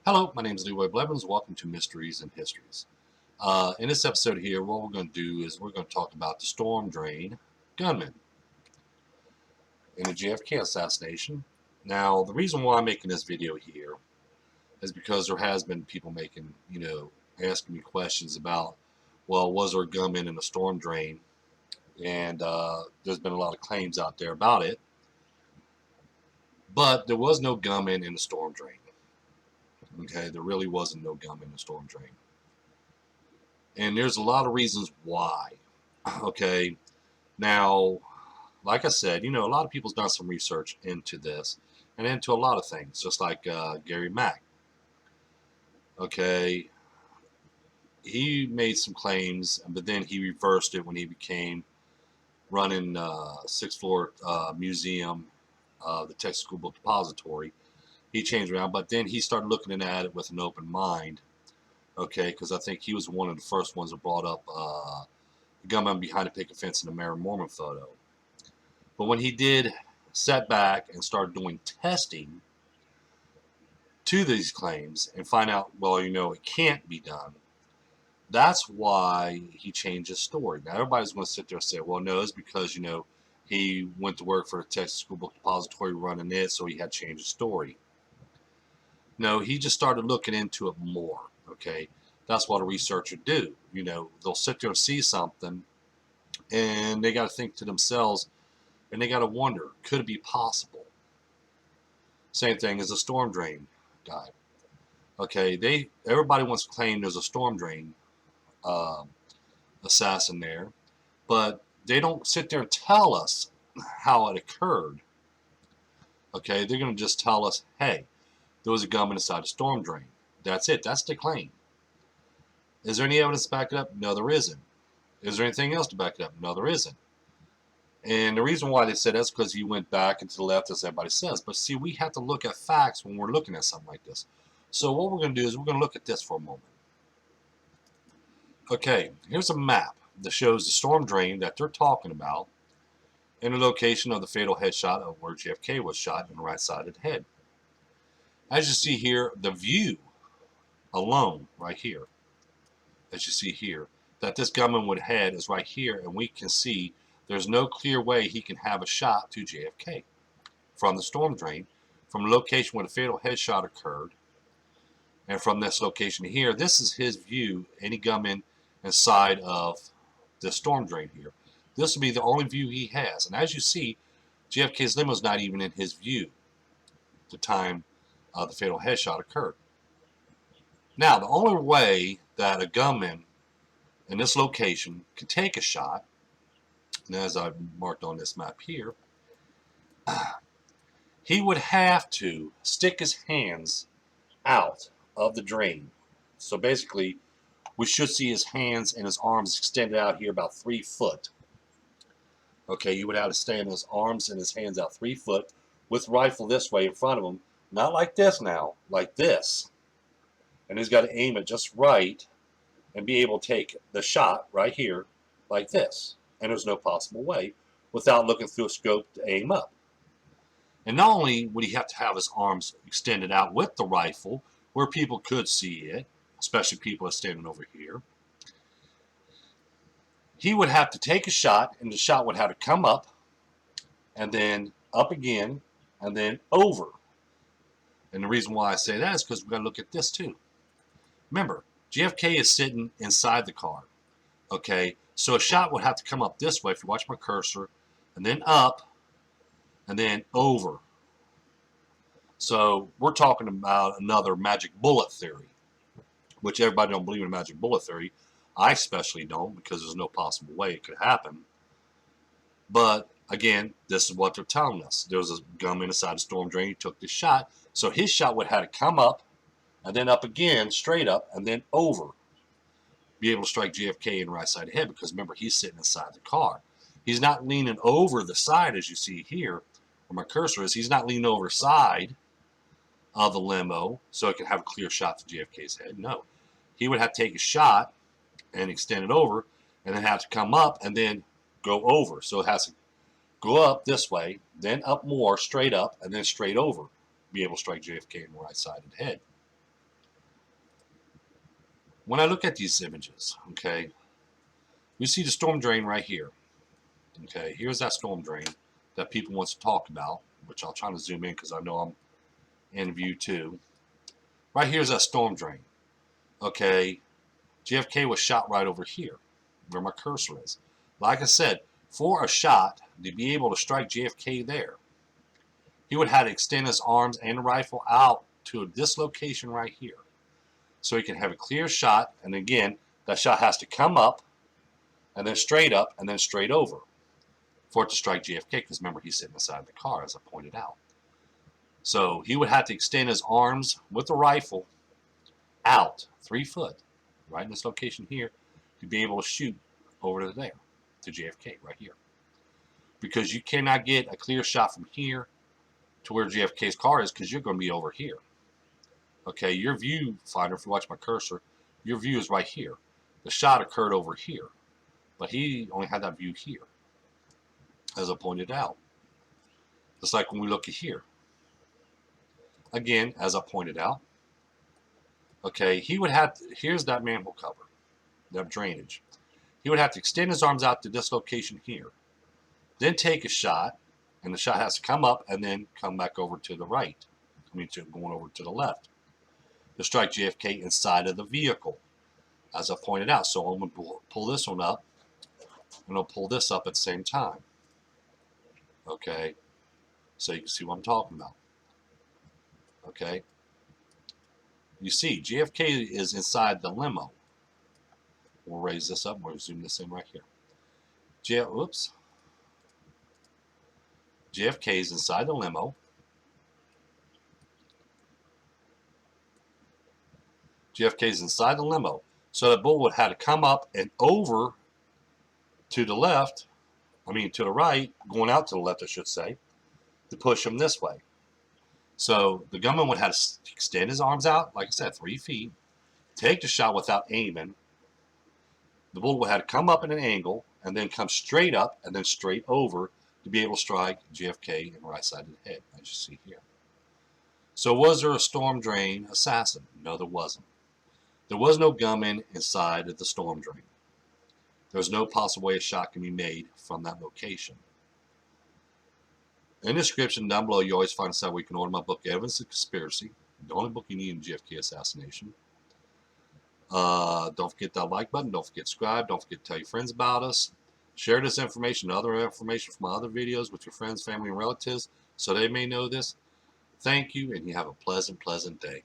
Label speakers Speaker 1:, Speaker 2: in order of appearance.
Speaker 1: Hello, my name is Leroy Blevins. Welcome to Mysteries and Histories. In this episode here, what we're going to do is we're going to talk about the storm drain gunman in the JFK assassination. Now, the reason why I'm making this video here is because there has been people making, asking me questions about, well, was there a gunman in the storm drain? And there's been a lot of claims out there about it. But there was no gunman in the storm drain. Okay, there really wasn't no gunman in the storm drain. And there's a lot of reasons why. Okay, now, like I said, a lot of people's done some research into this and into a lot of things, just like Gary Mack. Okay, he made some claims, but then he reversed it when he became running sixth floor museum, the Texas School Book Depository. He changed around, but then he started looking at it with an open mind. Okay, because I think he was one of the first ones that brought up the gunman behind a picket fence in the Mary Mormon photo. But when he did set back and start doing testing to these claims and find out, well, it can't be done, that's why he changed his story. Now, everybody's going to sit there and say, well, no, it's because, he went to work for the Texas School Book Depository running it, so he had to change his story. No, he just started looking into it more, okay? That's what a researcher do. They'll sit there and see something, and they got to think to themselves, and they got to wonder, could it be possible? Same thing as a storm drain guy. Okay, everybody wants to claim there's a storm drain um, assassin there, but they don't sit there and tell us how it occurred. Okay, they're going to just tell us, hey, there was a gunman inside a storm drain. That's it. That's the claim. Is there any evidence to back it up? No, there isn't. Is there anything else to back it up? No, there isn't. And the reason why they said that's because he went back and to the left, as everybody says. But see, we have to look at facts when we're looking at something like this. So what we're going to do is we're going to look at this for a moment. Okay, here's a map that shows the storm drain that they're talking about and the location of the fatal headshot of where JFK was shot in the right side of the head. As you see here, the view alone right here, as you see here, that this gunman would head is right here, and we can see there's no clear way he can have a shot to JFK from the storm drain, from the location where the fatal headshot occurred, and from this location here. This is his view, any gunman inside of the storm drain here. This will be the only view he has. And as you see, JFK's limo is not even in his view at the time the fatal headshot occurred. Now, the only way that a gunman in this location could take a shot, and as I've marked on this map here, he would have to stick his hands out of the drain. So basically, we should see his hands and his arms extended out here about 3 foot. Okay, he would have to stand his arms and his hands out 3 foot with rifle this way in front of him. Not like this now, like this. And he's got to aim it just right and be able to take the shot right here like this. And there's no possible way without looking through a scope to aim up. And not only would he have to have his arms extended out with the rifle where people could see it, especially people that are standing over here, he would have to take a shot, and the shot would have to come up and then up again and then over. And the reason why I say that is because we've got to look at this too. Remember, JFK is sitting inside the car. Okay, so a shot would have to come up this way, if you watch my cursor, and then up, and then over. So we're talking about another magic bullet theory, which everybody don't believe in magic bullet theory. I especially don't, because there's no possible way it could happen. But again, this is what they're telling us. There was a gunman inside the storm drain. He took this shot. So his shot would have to come up, and then up again, straight up, and then over. Be able to strike JFK in the right side of the head, because remember, he's sitting inside the car. He's not leaning over the side, as you see here, where my cursor is. He's not leaning over the side of the limo so it can have a clear shot to JFK's head. No. He would have to take a shot and extend it over, and then have to come up and then go over. So it has to go up this way, then up more, straight up, and then straight over. Be able to strike JFK in the right side of the head. When I look at these images, okay, we see the storm drain right here. Okay, here's that storm drain that people want to talk about, which I'll try to zoom in because I know I'm in view too. Right here's that storm drain. Okay, JFK was shot right over here, where my cursor is. Like I said, for a shot to be able to strike JFK there, he would have to extend his arms and the rifle out to this location right here, so he can have a clear shot. And again, that shot has to come up, and then straight up, and then straight over for it to strike JFK. Because remember, he's sitting inside the car, as I pointed out. So he would have to extend his arms with the rifle out 3 foot, right in this location here, to be able to shoot over to there, to JFK right here. Because you cannot get a clear shot from here to where JFK's car is, because you're going to be over here. Okay, your viewfinder, if you watch my cursor, your view is right here. The shot occurred over here, but he only had that view here, as I pointed out. Just like when we look at here. Again, as I pointed out, okay, he would have to, here's that manhole cover, that drainage. He would have to extend his arms out to this location here, then take a shot, and the shot has to come up and then come back over to the right. I mean, going over to the left to strike JFK inside of the vehicle, as I pointed out. So I'm going to pull this one up, and I'll pull this up at the same time. Okay, so you can see what I'm talking about. Okay, you see JFK is inside the limo. We'll raise this up. We'll zoom this in right here. JFK is inside the limo. JFK is inside the limo. So the bullet would have to come up and over to the left, to the right, going out to the left, I should say, to push him this way. So the gunman would have to extend his arms out, like I said, 3 feet, take the shot without aiming. The bullet would have to come up at an angle and then come straight up and then straight over to be able to strike JFK in the right side of the head, as you see here. So was there a storm drain assassin? No, there wasn't. There was no gunman inside of the storm drain. There's no possible way a shot can be made from that location. In the description down below, you always find a site where you can order my book, Evidence of Conspiracy, the only book you need in JFK assassination. Don't forget that like button. Don't forget to subscribe. Don't forget to tell your friends about us. Share this information and other information from my other videos with your friends, family, and relatives so they may know this. Thank you, and you have a pleasant, pleasant day.